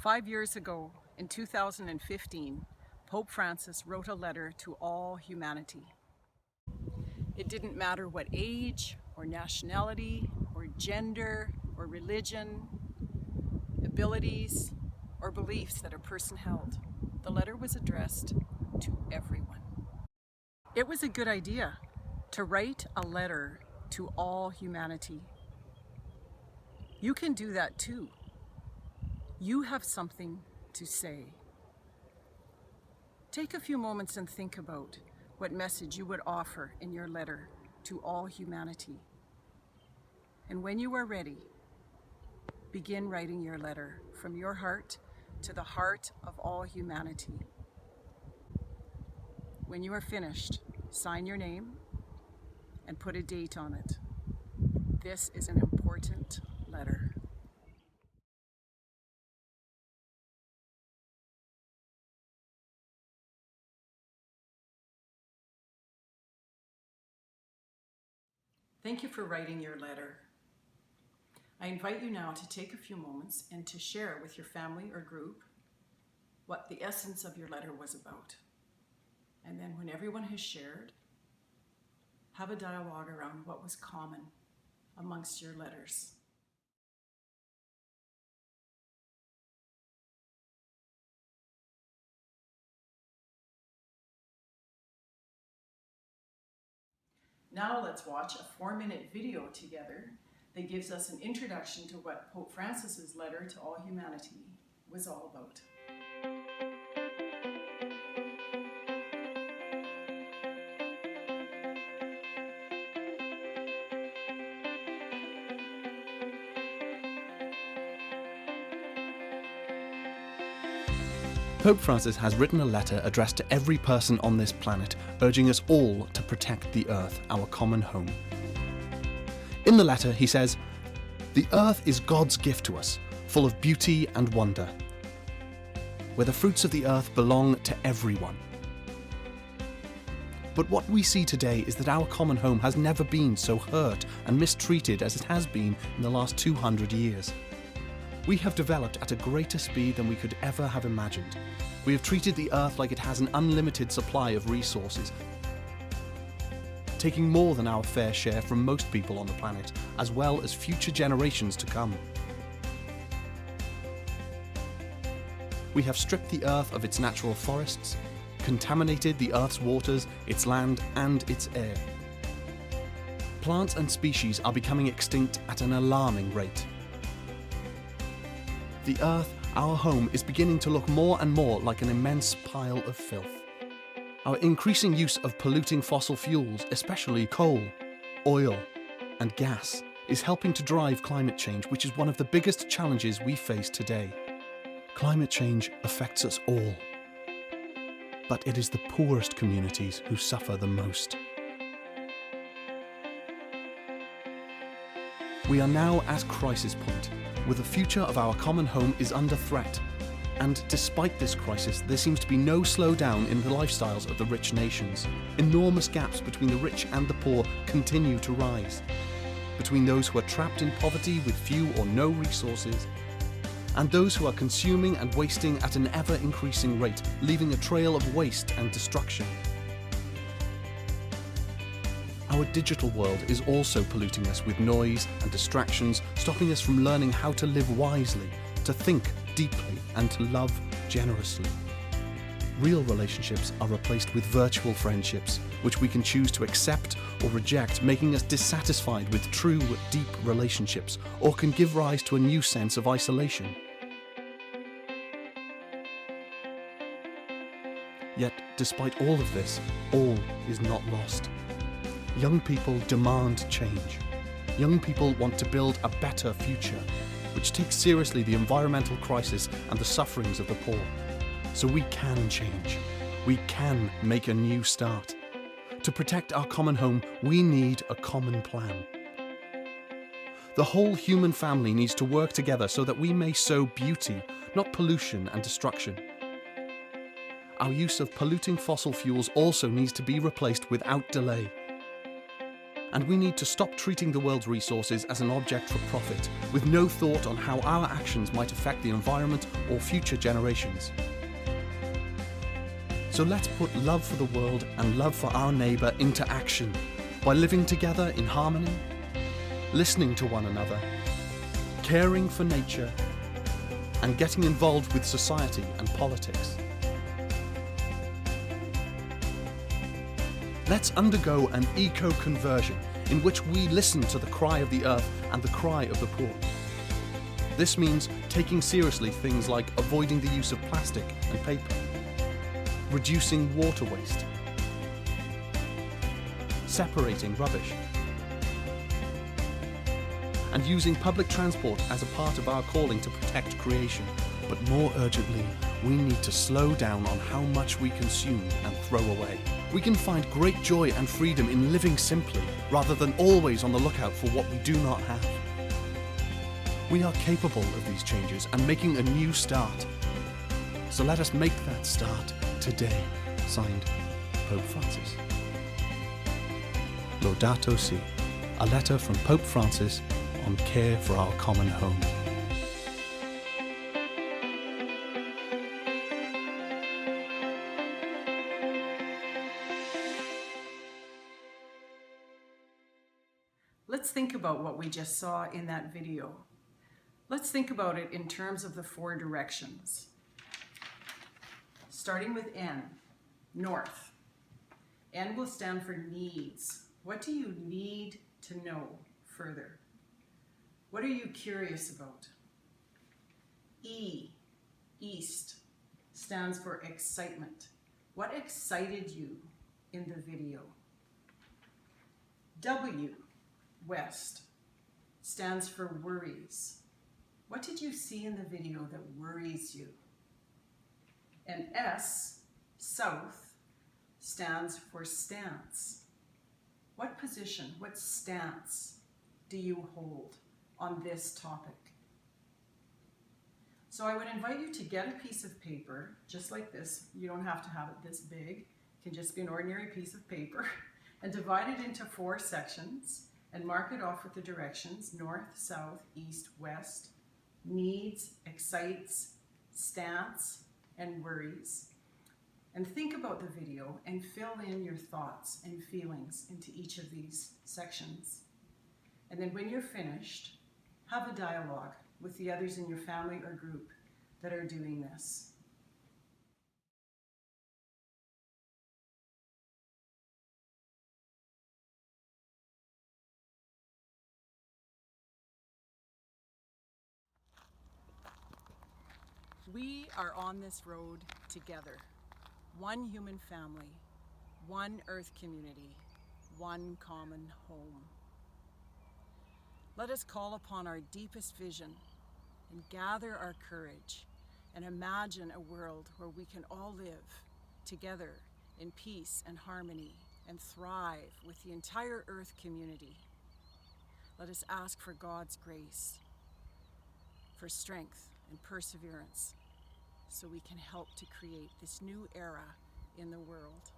5 years ago, in 2015, Pope Francis wrote a letter to all humanity. It didn't matter what age, or nationality, or gender, or religion, abilities, or beliefs that a person held. The letter was addressed to everyone. It was a good idea to write a letter to all humanity. You can do that too. You have something to say. Take a few moments and think about what message you would offer in your letter to all humanity. And when you are ready, begin writing your letter from your heart to the heart of all humanity. When you are finished, sign your name and put a date on it. This is an important letter. Thank you for writing your letter. I invite you now to take a few moments and to share with your family or group what the essence of your letter was about. And then when everyone has shared, have a dialogue around what was common amongst your letters. Now let's watch a 4-minute video together that gives us an introduction to what Pope Francis's letter to all humanity was all about. Pope Francis has written a letter addressed to every person on this planet, urging us all to protect the Earth, our common home. In the letter, he says, "The Earth is God's gift to us, full of beauty and wonder, where the fruits of the earth belong to everyone. But what we see today is that our common home has never been so hurt and mistreated as it has been in the last 200 years. We have developed at a greater speed than we could ever have imagined. We have treated the Earth like it has an unlimited supply of resources, taking more than our fair share from most people on the planet, as well as future generations to come. We have stripped the Earth of its natural forests, contaminated the Earth's waters, its land, and its air. Plants and species are becoming extinct at an alarming rate. The Earth, our home, is beginning to look more and more like an immense pile of filth. Our increasing use of polluting fossil fuels, especially coal, oil, and gas, is helping to drive climate change, which is one of the biggest challenges we face today. Climate change affects us all, but it is the poorest communities who suffer the most. We are now at crisis point, where the future of our common home is under threat. And despite this crisis, there seems to be no slowdown in the lifestyles of the rich nations. Enormous gaps between the rich and the poor continue to rise. Between those who are trapped in poverty with few or no resources, and those who are consuming and wasting at an ever-increasing rate, leaving a trail of waste and destruction. Our digital world is also polluting us with noise and distractions, stopping us from learning how to live wisely, to think deeply, and to love generously. Real relationships are replaced with virtual friendships, which we can choose to accept or reject, making us dissatisfied with true, deep relationships, or can give rise to a new sense of isolation. Yet, despite all of this, all is not lost. Young people demand change. Young people want to build a better future, which takes seriously the environmental crisis and the sufferings of the poor. So we can change. We can make a new start. To protect our common home, we need a common plan. The whole human family needs to work together so that we may sow beauty, not pollution and destruction. Our use of polluting fossil fuels also needs to be replaced without delay. And we need to stop treating the world's resources as an object for profit, with no thought on how our actions might affect the environment or future generations. So let's put love for the world and love for our neighbour into action by living together in harmony, listening to one another, caring for nature, and getting involved with society and politics. Let's undergo an eco-conversion in which we listen to the cry of the earth and the cry of the poor. This means taking seriously things like avoiding the use of plastic and paper, reducing water waste, separating rubbish, and using public transport as a part of our calling to protect creation. But more urgently, we need to slow down on how much we consume and throw away. We can find great joy and freedom in living simply, rather than always on the lookout for what we do not have. We are capable of these changes and making a new start. So let us make that start today. Signed, Pope Francis. Laudato Si, a letter from Pope Francis on care for our common home. Let's think about what we just saw in that video. Let's think about it in terms of the 4 directions. Starting with N, north. N will stand for needs. What do you need to know further? What are you curious about? E, east, stands for excitement. What excited you in the video? W, west, stands for worries. What did you see in the video that worries you? And S, south, stands for stance. What position, what stance do you hold on this topic? So I would invite you to get a piece of paper, just like this. You don't have to have it this big. It can just be an ordinary piece of paper, and divide it into 4 sections and mark it off with the directions: north, south, east, west, needs, excites, stance, and worries. And think about the video and fill in your thoughts and feelings into each of these sections. And then when you're finished, have a dialogue with the others in your family or group that are doing this. We are on this road together. One human family, one earth community, one common home. Let us call upon our deepest vision and gather our courage and imagine a world where we can all live together in peace and harmony and thrive with the entire earth community. Let us ask for God's grace, for strength and perseverance, so we can help to create this new era in the world.